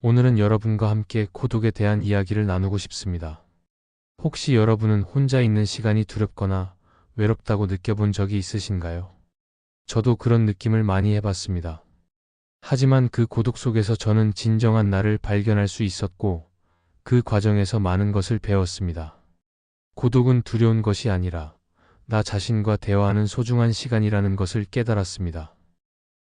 오늘은 여러분과 함께 고독에 대한 이야기를 나누고 싶습니다. 혹시 여러분은 혼자 있는 시간이 두렵거나 외롭다고 느껴본 적이 있으신가요? 저도 그런 느낌을 많이 해봤습니다. 하지만 그 고독 속에서 저는 진정한 나를 발견할 수 있었고, 그 과정에서 많은 것을 배웠습니다. 고독은 두려운 것이 아니라 나 자신과 대화하는 소중한 시간이라는 것을 깨달았습니다.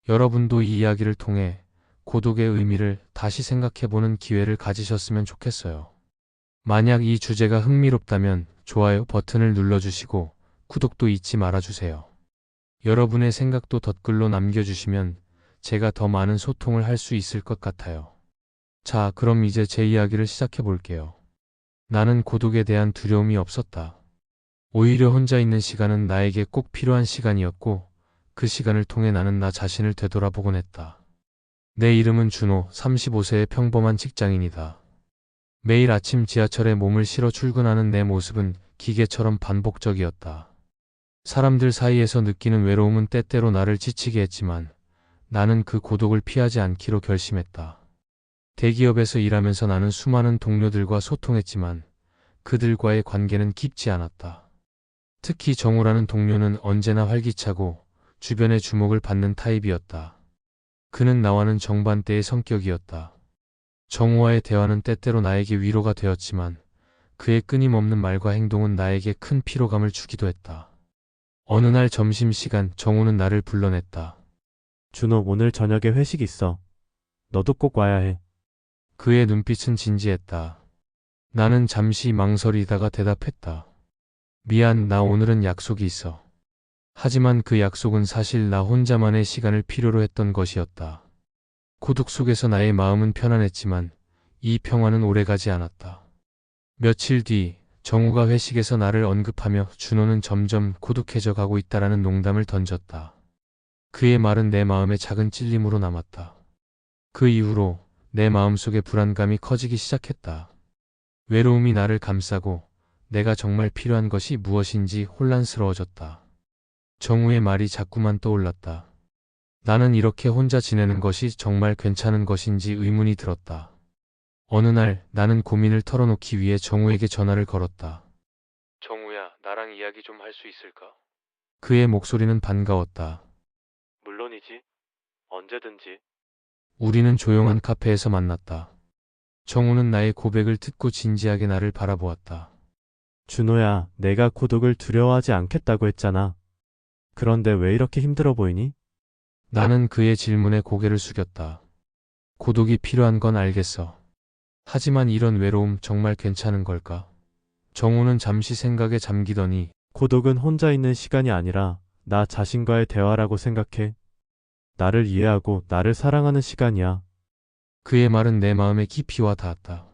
여러분도 이 이야기를 통해 고독의 의미를 다시 생각해보는 기회를 가지셨으면 좋겠어요. 만약 이 주제가 흥미롭다면 좋아요 버튼을 눌러주시고 구독도 잊지 말아주세요. 여러분의 생각도 댓글로 남겨주시면 제가 더 많은 소통을 할 수 있을 것 같아요. 자, 그럼 이제 제 이야기를 시작해 볼게요. 나는 고독에 대한 두려움이 없었다. 오히려 혼자 있는 시간은 나에게 꼭 필요한 시간이었고, 그 시간을 통해 나는 나 자신을 되돌아보곤 했다. 내 이름은 준호, 35세의 평범한 직장인이다. 매일 아침 지하철에 몸을 실어 출근하는 내 모습은 기계처럼 반복적이었다. 사람들 사이에서 느끼는 외로움은 때때로 나를 지치게 했지만 나는 그 고독을 피하지 않기로 결심했다. 대기업에서 일하면서 나는 수많은 동료들과 소통했지만 그들과의 관계는 깊지 않았다. 특히 정우라는 동료는 언제나 활기차고 주변의 주목을 받는 타입이었다. 그는 나와는 정반대의 성격이었다. 정우와의 대화는 때때로 나에게 위로가 되었지만 그의 끊임없는 말과 행동은 나에게 큰 피로감을 주기도 했다. 어느 날 점심시간 정우는 나를 불러냈다. 준호, 오늘 저녁에 회식 있어. 너도 꼭 와야 해. 그의 눈빛은 진지했다. 나는 잠시 망설이다가 대답했다. 미안, 나 오늘은 약속이 있어. 하지만 그 약속은 사실 나 혼자만의 시간을 필요로 했던 것이었다. 고독 속에서 나의 마음은 편안했지만 이 평화는 오래가지 않았다. 며칠 뒤 정우가 회식에서 나를 언급하며 준호는 점점 고독해져 가고 있다라는 농담을 던졌다. 그의 말은 내 마음에 작은 찔림으로 남았다. 그 이후로 내 마음속의 불안감이 커지기 시작했다. 외로움이 나를 감싸고 내가 정말 필요한 것이 무엇인지 혼란스러워졌다. 정우의 말이 자꾸만 떠올랐다. 나는 이렇게 혼자 지내는 것이 정말 괜찮은 것인지 의문이 들었다. 어느 날 나는 고민을 털어놓기 위해 정우에게 전화를 걸었다. 정우야, 나랑 이야기 좀 할 수 있을까? 그의 목소리는 반가웠다. 물론이지. 언제든지. 우리는 조용한 카페에서 만났다. 정우는 나의 고백을 듣고 진지하게 나를 바라보았다. 준호야, 내가 고독을 두려워하지 않겠다고 했잖아. 그런데 왜 이렇게 힘들어 보이니? 나는 그의 질문에 고개를 숙였다. 고독이 필요한 건 알겠어. 하지만 이런 외로움 정말 괜찮은 걸까? 정우는 잠시 생각에 잠기더니 고독은 혼자 있는 시간이 아니라 나 자신과의 대화라고 생각해. 나를 이해하고 나를 사랑하는 시간이야. 그의 말은 내 마음에 깊이 와 닿았다.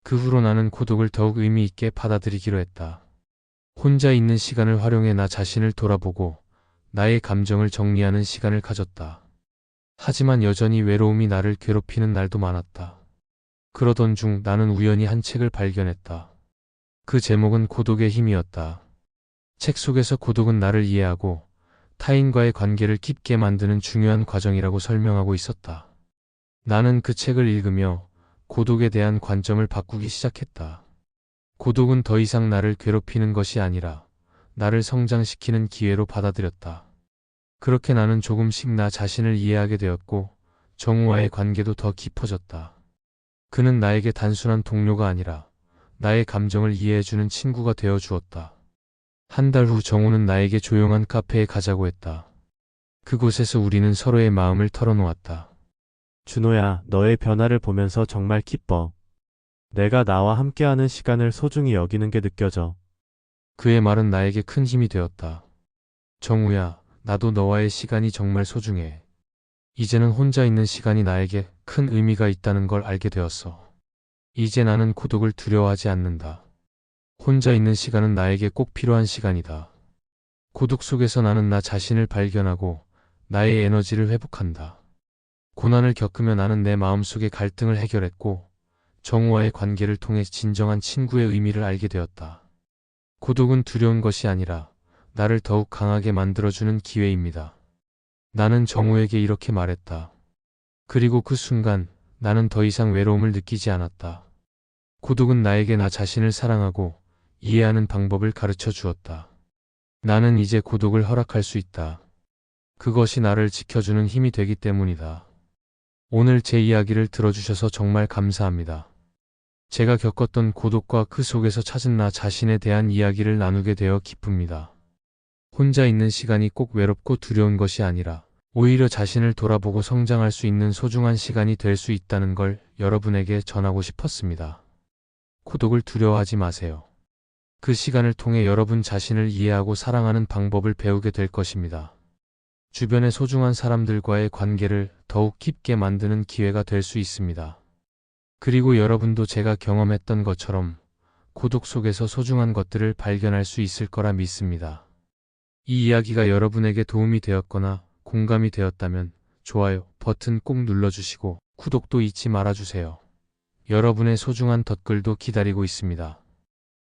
그 후로 나는 고독을 더욱 의미 있게 받아들이기로 했다. 혼자 있는 시간을 활용해 나 자신을 돌아보고 나의 감정을 정리하는 시간을 가졌다. 하지만 여전히 외로움이 나를 괴롭히는 날도 많았다. 그러던 중 나는 우연히 한 책을 발견했다. 그 제목은 고독의 힘이었다. 책 속에서 고독은 나를 이해하고 타인과의 관계를 깊게 만드는 중요한 과정이라고 설명하고 있었다. 나는 그 책을 읽으며 고독에 대한 관점을 바꾸기 시작했다. 고독은 더 이상 나를 괴롭히는 것이 아니라 나를 성장시키는 기회로 받아들였다. 그렇게 나는 조금씩 나 자신을 이해하게 되었고 정우와의 관계도 더 깊어졌다. 그는 나에게 단순한 동료가 아니라 나의 감정을 이해해주는 친구가 되어 주었다. 한 달 후 정우는 나에게 조용한 카페에 가자고 했다. 그곳에서 우리는 서로의 마음을 털어놓았다. 준호야, 너의 변화를 보면서 정말 기뻐. 내가 나와 함께하는 시간을 소중히 여기는 게 느껴져. 그의 말은 나에게 큰 힘이 되었다. 정우야, 나도 너와의 시간이 정말 소중해. 이제는 혼자 있는 시간이 나에게 큰 의미가 있다는 걸 알게 되었어. 이제 나는 고독을 두려워하지 않는다. 혼자 있는 시간은 나에게 꼭 필요한 시간이다. 고독 속에서 나는 나 자신을 발견하고 나의 에너지를 회복한다. 고난을 겪으며 나는 내 마음속의 갈등을 해결했고 정우와의 관계를 통해 진정한 친구의 의미를 알게 되었다. 고독은 두려운 것이 아니라 나를 더욱 강하게 만들어주는 기회입니다. 나는 정우에게 이렇게 말했다. 그리고 그 순간 나는 더 이상 외로움을 느끼지 않았다. 고독은 나에게 나 자신을 사랑하고 이해하는 방법을 가르쳐 주었다. 나는 이제 고독을 허락할 수 있다. 그것이 나를 지켜주는 힘이 되기 때문이다. 오늘 제 이야기를 들어주셔서 정말 감사합니다. 제가 겪었던 고독과 그 속에서 찾은 나 자신에 대한 이야기를 나누게 되어 기쁩니다. 혼자 있는 시간이 꼭 외롭고 두려운 것이 아니라 오히려 자신을 돌아보고 성장할 수 있는 소중한 시간이 될 수 있다는 걸 여러분에게 전하고 싶었습니다. 고독을 두려워하지 마세요. 그 시간을 통해 여러분 자신을 이해하고 사랑하는 방법을 배우게 될 것입니다. 주변의 소중한 사람들과의 관계를 더욱 깊게 만드는 기회가 될 수 있습니다. 그리고 여러분도 제가 경험했던 것처럼 고독 속에서 소중한 것들을 발견할 수 있을 거라 믿습니다. 이 이야기가 여러분에게 도움이 되었거나 공감이 되었다면 좋아요 버튼 꼭 눌러주시고 구독도 잊지 말아주세요. 여러분의 소중한 댓글도 기다리고 있습니다.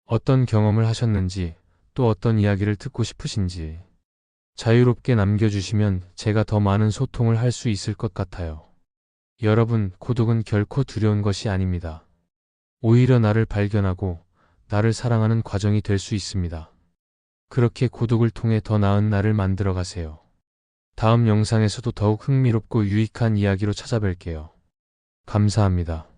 어떤 경험을 하셨는지 또 어떤 이야기를 듣고 싶으신지 자유롭게 남겨주시면 제가 더 많은 소통을 할 수 있을 것 같아요. 여러분, 고독은 결코 두려운 것이 아닙니다. 오히려 나를 발견하고 나를 사랑하는 과정이 될 수 있습니다. 그렇게 고독을 통해 더 나은 나를 만들어 가세요. 다음 영상에서도 더욱 흥미롭고 유익한 이야기로 찾아뵐게요. 감사합니다.